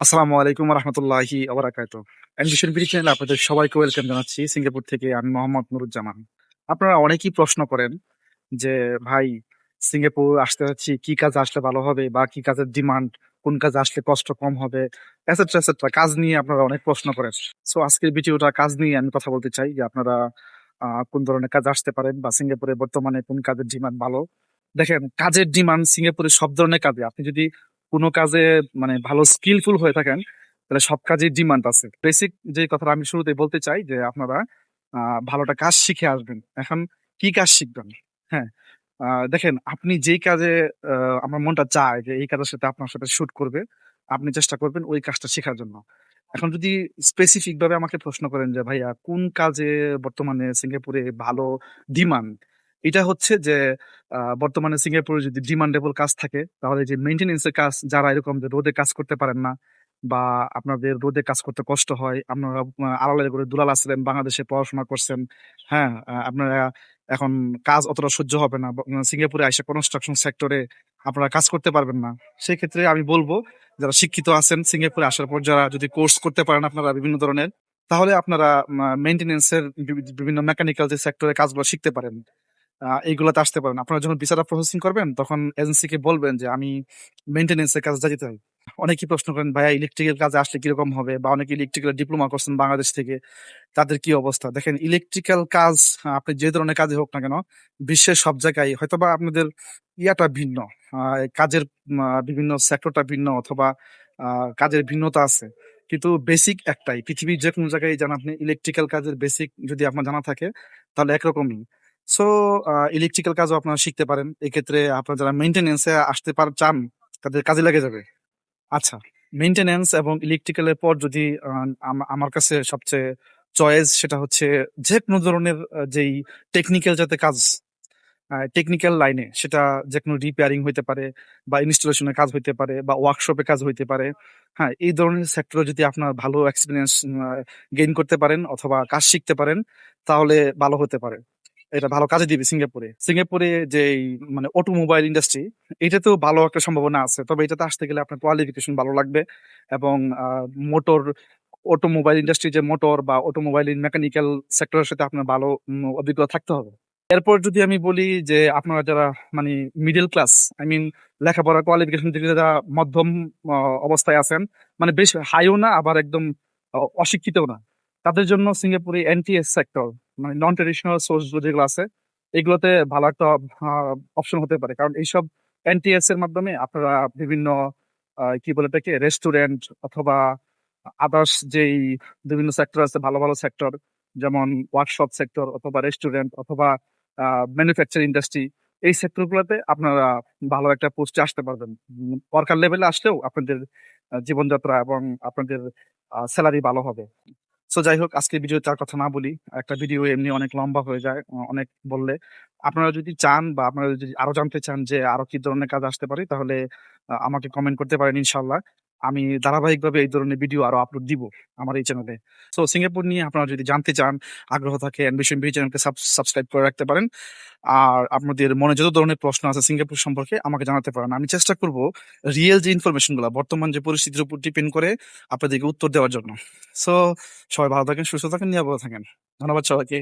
আসসালামু আলাইকুম রহমতুল্লাহি ওবারাকাতুহু। অ্যানিমেশন বিডি চ্যানেলে আপনাদের সবাইকে ওয়েলকাম জানাচ্ছি। সিঙ্গাপুর থেকে আমি মোহাম্মদ নুরুজ্জামান। আপনারা অনেকেই প্রশ্ন করেন যে, ভাই সিঙ্গাপুর আসতে যাচ্ছি, কি কাজে আসলে ভালো হবে বা কি কাজের ডিমান্ড, কোন কাজে আসলে কষ্ট কম হবে, এটসেট্রা এটসেট্রা। কাজ নিয়ে আপনারা অনেক প্রশ্ন করেন। সো আজকের ভিডিওটা কাজ নিয়ে আমি কথা বলতে চাই যে আপনারা কোন ধরনের কাজে আসতে পারেন বা সিঙ্গাপুরে বর্তমানে কোন কাজের ডিমান্ড ভালো। দেখেন, কাজের ডিমান্ড সিঙ্গাপুরে সব ধরনের কাজে। আপনি যদি কোনো কাজে মানে ভালো স্কিলফুল হয়ে থাকেন, তাহলে সব কাজেই ডিমান্ড আছে। বেসিক যে কথাটা আমি শুরুতেই বলতে চাই যে আপনারা ভালো একটা কাজ শিখে আসবেন। এখন কি কাজ শিখবেন? হ্যাঁ, দেখেন, আপনি যেই কাজে আমার মনটা চায় যে এই কাজের সাথে আপনার সাথে শুট করবে, আপনি চেষ্টা করবেন ওই কাজটা শেখার জন্য। এখন যদি স্পেসিফিক ভাবে আমাকে প্রশ্ন করেন যে, "ভাইয়া কোন কাজে বর্তমানে সিঙ্গাপুরে ভালো ডিমান্ড?" এটা হচ্ছে যে বর্তমানে সিঙ্গাপুরে যদি ডিমান্ডেবল কাজ থাকে, তাহলে যে মেইনটেন্যান্স এর কাজ, যারা এরকম যে রোদে কাজ করতে পারেন না বা আপনাদের রোদে কাজ করতে কষ্ট হয়, আপনারা আড়ালে করে দুলাল আছিলেন, বাংলাদেশে পড়াশোনা করছেন, হ্যাঁ? আপনারা এখন কাজ অতটা সহ্য হবে না। সিঙ্গাপুরে আইসা কনস্ট্রাকশন সেক্টরে আপনারা কাজ করতে পারবেন না। সেক্ষেত্রে আমি বলব, যারা শিক্ষিত আছেন সিঙ্গাপুরে আসার পর যারা যদি কোর্স করতে পারেন আপনারা বিভিন্ন ধরনের, তাহলে আপনারা মেইনটেন্যান্স এর বিভিন্ন মেকানিক্যাল যে সেক্টরে কাজগুলো শিখতে পারেন। এইগুলাতে আসতে পারেন। আপনারা যখন ভিসাটা প্রসেসিং করবেন তখন এজেন্সিকে বলবেন যে আমি মেইনটেন্যান্স এর কাজে যেতে চাই। অনেকেই প্রশ্ন করেন, ভাইয়া ইলেকট্রিক্যাল কাজে আসলে কিরকম হবে? বা অনেকে ইলেকট্রিক্যাল ডিপ্লোমা করছেন বাংলাদেশ থেকে। তাদের কি অবস্থা? দেখেন, ইলেকট্রিক্যাল কাজ আপনি যে ধরনের কাজই হোক না কেন, বিশ্বের সব জায়গায় হয়তোবা আপনাদের ইয়াটা ভিন্ন। কাজের বিভিন্ন সেক্টরটা ভিন্ন অথবা কাজের ভিন্নতা আছে। কিন্তু বেসিক একটাই। পৃথিবীর যেকোনো জায়গায় যান আপনি, ইলেকট্রিক্যাল কাজের বেসিক যদি আপনার জানা থাকে তাহলে একরকমই। সো ইলেকট্রিক্যাল কাজও আপনারা শিখতে পারেন। এক্ষেত্রে আপনারা যারা মেইনটেন্যান্স এ আসতে চান, তাদের কাজে লেগে যাবে। আচ্ছা, মেইনটেন্যান্স এবং ইলেকট্রিক্যাল এর পর যদি আমার কাছে সবচেয়ে চয়েস সেটা হচ্ছে যেকোনো ধরনের যেই টেকনিক্যাল যাতে কাজ, টেকনিক্যাল লাইনে, সেটা যেকোনো রিপেয়ারিং হইতে পারে বা ইনস্টলেশনের কাজ হইতে পারে বা ওয়ার্কশপে কাজ হইতে পারে। হ্যাঁ, এই ধরনের সেক্টরে যদি আপনার ভালো এক্সপেরিয়েন্স গেইন করতে পারেন অথবা কাজ শিখতে পারেন, তাহলে ভালো হতে পারে। এটা ভালো কাজে দিবে সিঙ্গাপুরে। সিঙ্গাপুরে যেই মানে অটোমোবাইল ইন্ডাস্ট্রি, এটাতেও ভালো একটা সম্ভাবনা আছে। তবে এটাতে আসতে গেলে আপনার কোয়ালিফিকেশন ভালো লাগবে এবং মোটর অটোমোবাইল ইন্ডাস্ট্রি যে মোটর বা অটোমোবাইল মেকানিক্যাল সেক্টরের সাথে আপনার ভালো অভিজ্ঞতা থাকতে হবে। এরপর যদি আমি বলি যে আপনারা যারা মানে মিডল ক্লাস, আই মিন লেখাপড়া কোয়ালিফিকেশন থেকে যারা মধ্যম অবস্থায় আছেন, মানে বেশ হাইও না আবার একদম অশিক্ষিতও না, তাদের জন্য সিঙ্গাপুরে এনটিএস সেক্টর, মানে নন ট্রেডিশনাল সোর্স যেগুলো আছে, এগুলোতে ভালো একটা অপশন হতে পারে। কারণ এইসব এনটিএস এর মাধ্যমে আপনারা বিভিন্ন কি বলে এটাকে, রেস্টুরেন্ট অথবা আদার্স যেই বিভিন্ন সেক্টর আছে, ভালো ভালো সেক্টর, যেমন ওয়ার্কশপ সেক্টর অথবা রেস্টুরেন্ট অথবা ম্যানুফ্যাকচারিং ইন্ডাস্ট্রি, এই সেক্টর গুলোতে আপনারা ভালো একটা পোস্টে আসতে পারবেন। ওয়ার্কার লেভেলে আসলেও আপনাদের জীবনযাত্রা এবং আপনাদের স্যালারি ভালো হবে। সো যাই হোক, আজকের ভিডিওতে আর কথা না বলি। একটা ভিডিও এমনি অনেক লম্বা হয়ে যায় অনেক বললে। আপনারা যদি চান বা আপনারা যদি আরো জানতে চান যে আরো কি ধরনের কাজ আসতে পারে, তাহলে আমাকে কমেন্ট করতে পারেন ইনশাআল্লাহ। আমি ধারাবাহিকভাবে এই ধরনের ভিডিও আরো আপলোড দিব আমার এই চ্যানেলে। সো সিঙ্গাপুর নিয়ে আপনারা যদি জানতে চান, আগ্রহ থাকে, অ্যাম্বিশন বি চ্যানেলকে সাবস্ক্রাইব করে রাখতে পারেন। আর আপনাদের মনে যত ধরনের প্রশ্ন আছে সিঙ্গাপুর সম্পর্কে আমাকে জানাতে পারেন। আমি চেষ্টা করব রিয়েল যে ইনফরমেশন গুলা বর্তমান যে পরিস্থিতির উপর ডিপেন্ড করে আপনাদেরকে উত্তর দেওয়ার জন্য। সো সবাই ভালো থাকেন, সুস্থ থাকেন, নিরাপদে থাকেন। ধন্যবাদ সবাইকে।